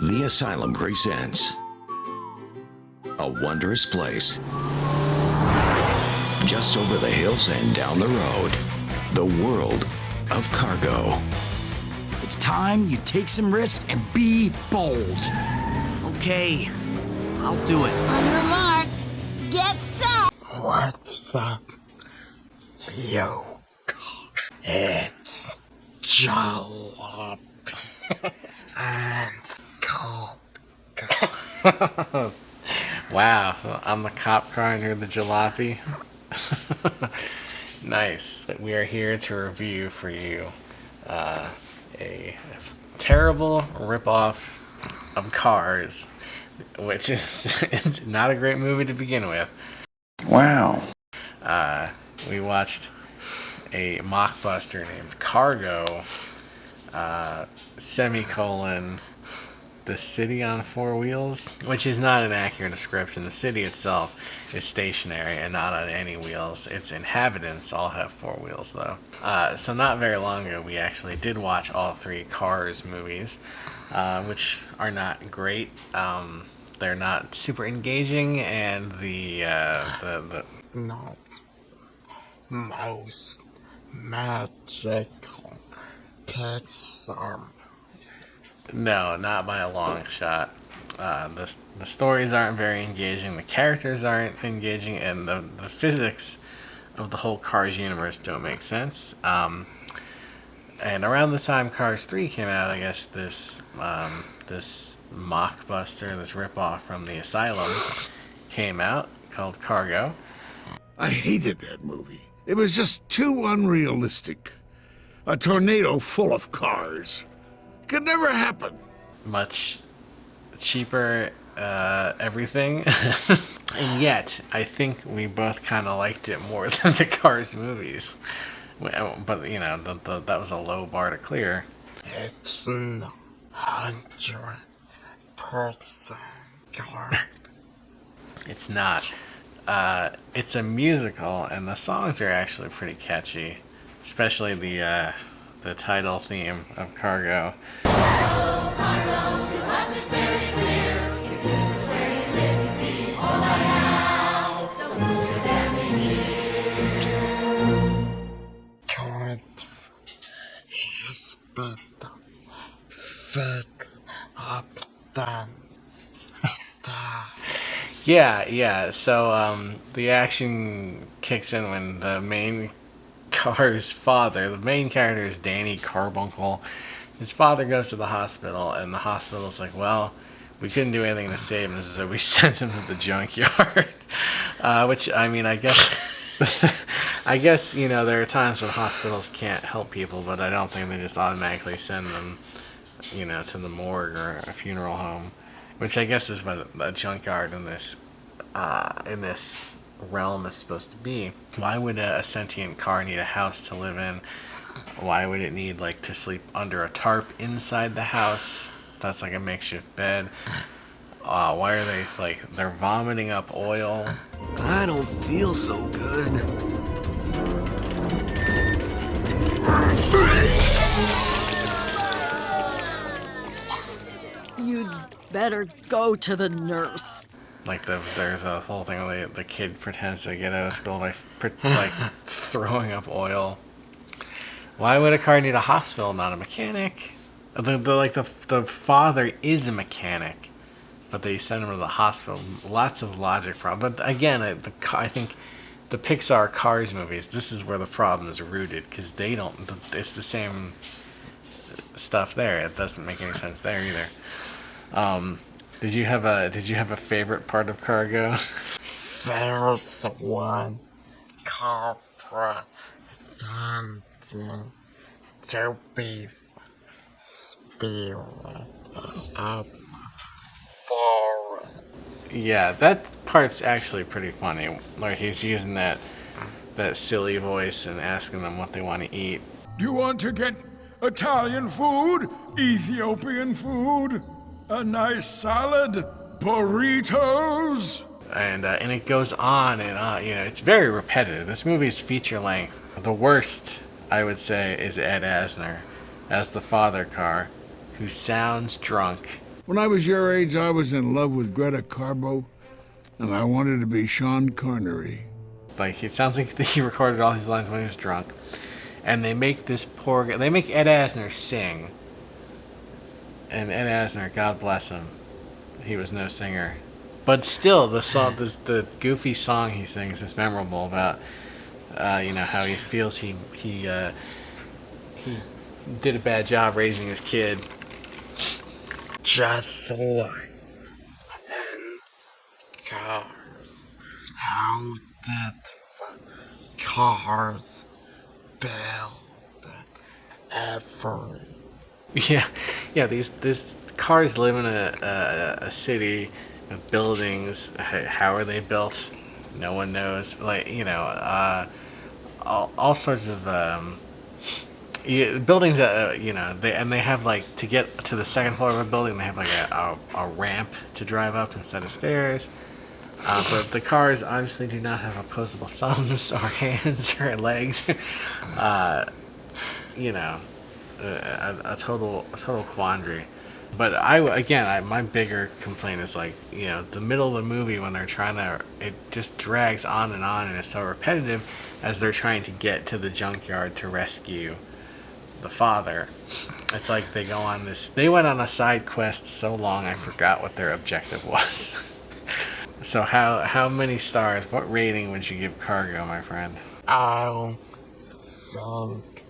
The Asylum presents a wondrous place just over the hills and down the road. The world of cargo. It's time you take some risks and be bold. Okay, I'll do it. On your mark, get set. What's up, yo? It's Jalop and Coke. Wow, I'm the cop car and you're the jalopy. Nice. We are here to review for you a terrible ripoff of Cars, which is not a great movie to begin with. Wow. We watched a mockbuster named Cargo, semicolon, the city on four wheels, which is not an accurate description. The city itself is stationary and not on any wheels. Its inhabitants all have four wheels, though. So not very long ago, we actually did watch all three Cars movies, which are not great. They're not super engaging, and the Not most magical Pixar. No, not by a long shot. The stories aren't very engaging, the characters aren't engaging, and the physics of the whole Cars universe don't make sense. And around the time Cars 3 came out, I guess this mockbuster, this ripoff from the Asylum, came out called Cargo. I hated that movie. It was just too unrealistic. A tornado full of cars. Could never happen. Much cheaper everything. And yet, I think we both kind of liked it more than the Cars movies. But, you know, that was a low bar to clear. It's 100% car. It's not. It's a musical, and the songs are actually pretty catchy. Especially the title theme of Cargo. Can't just better fix up then. Yeah. So the action kicks in when the main Car's father, the main character is Danny Carbuncle. His father goes to the hospital, and the hospital's like, well, we couldn't do anything to save him, so we sent him to the junkyard. Which, I mean, I guess, you know, there are times when hospitals can't help people, but I don't think they just automatically send them, you know, to the morgue or a funeral home, which I guess is what a junkyard in this realm is supposed to be. Why would a sentient car need a house to live in? Why would it need, like, to sleep under a tarp inside the house? That's like a makeshift bed. Why are they, like, they're vomiting up oil? I don't feel so good. You'd better go to the nurse. Like, there's a whole thing where the kid pretends to get out of school by like throwing up oil. Why would a car need a hospital, not a mechanic? The father is a mechanic, but they send him to the hospital. Lots of logic problem. But again, I think the Pixar Cars movies, this is where the problem is rooted, because they don't. It's the same stuff there. It doesn't make any sense there either. Did you have a favorite part of Cargo? There's one corporate something to be spirit of forest. Yeah, that part's actually pretty funny. Like, he's using that silly voice and asking them what they want to eat. Do you want to get Italian food? Ethiopian food? A nice salad? Burritos? And it goes on and on. You know, it's very repetitive. This movie is feature length. The worst, I would say, is Ed Asner as the father car, who sounds drunk When I was your age, I was in love with Greta Garbo, and I wanted to be Sean Connery. Like, it sounds like he recorded all these lines when he was drunk. And they make this poor guy, they make Ed Asner sing. And Ed Asner, God bless him, he was no singer. But still, the song, the goofy song he sings is memorable about, you know, how he feels he did a bad job raising his kid. Just like in cars. How did cars build every? Yeah. These cars live in a city of buildings. How are they built? No one knows. Like, you know, all sorts of buildings that you know, they have, like, to get to the second floor of a building, they have like a ramp to drive up instead of stairs. But the cars obviously do not have opposable thumbs or hands or legs. You know, a total quandary. But my bigger complaint is, like, you know, the middle of the movie when they're trying to, it just drags on and it's so repetitive as they're trying to get to the junkyard to rescue the father. It's like they went on a side quest so long I forgot what their objective was. So how many stars, what rating would you give Cargo, my friend? I don't think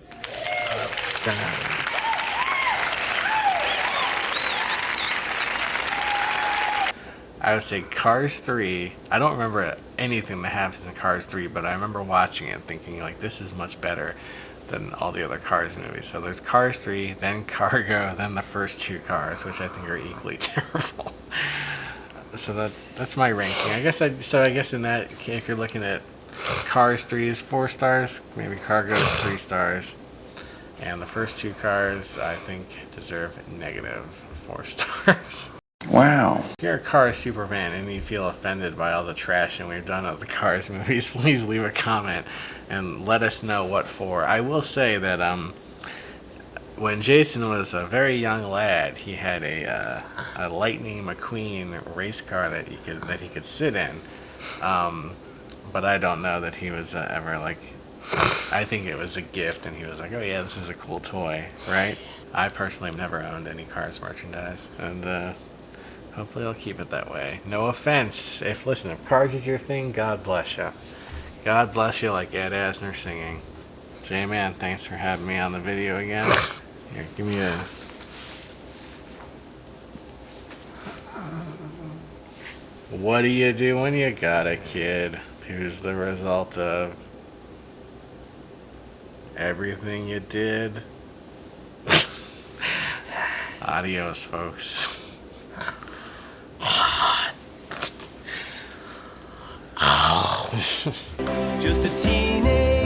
that. I would say Cars 3. I don't remember anything that happens in Cars 3, but I remember watching it thinking, like, this is much better than all the other Cars movies. So there's Cars 3, then Cargo, then the first two Cars, which I think are equally terrible. So that's my ranking. I guess in that, if you're looking at Cars 3 is 4 stars, maybe Cargo is 3 stars. And the first two Cars, I think, deserve -4 stars. Wow. If you're a Cars superfan and you feel offended by all the trash and we're done with the Cars movies, please leave a comment and let us know what for. I will say that when Jason was a very young lad, he had a Lightning McQueen race car that he could sit in. But I don't know that he was ever, like, I think it was a gift and he was like, oh yeah, this is a cool toy, right? I personally have never owned any Cars merchandise, and hopefully I'll keep it that way. No offense. If Cars is your thing, God bless you. God bless you, like Ed Asner singing. J-Man, thanks for having me on the video again. Here, give me a... What do you do when you got a kid who's the result of everything you did? Adios, folks. Just a teenage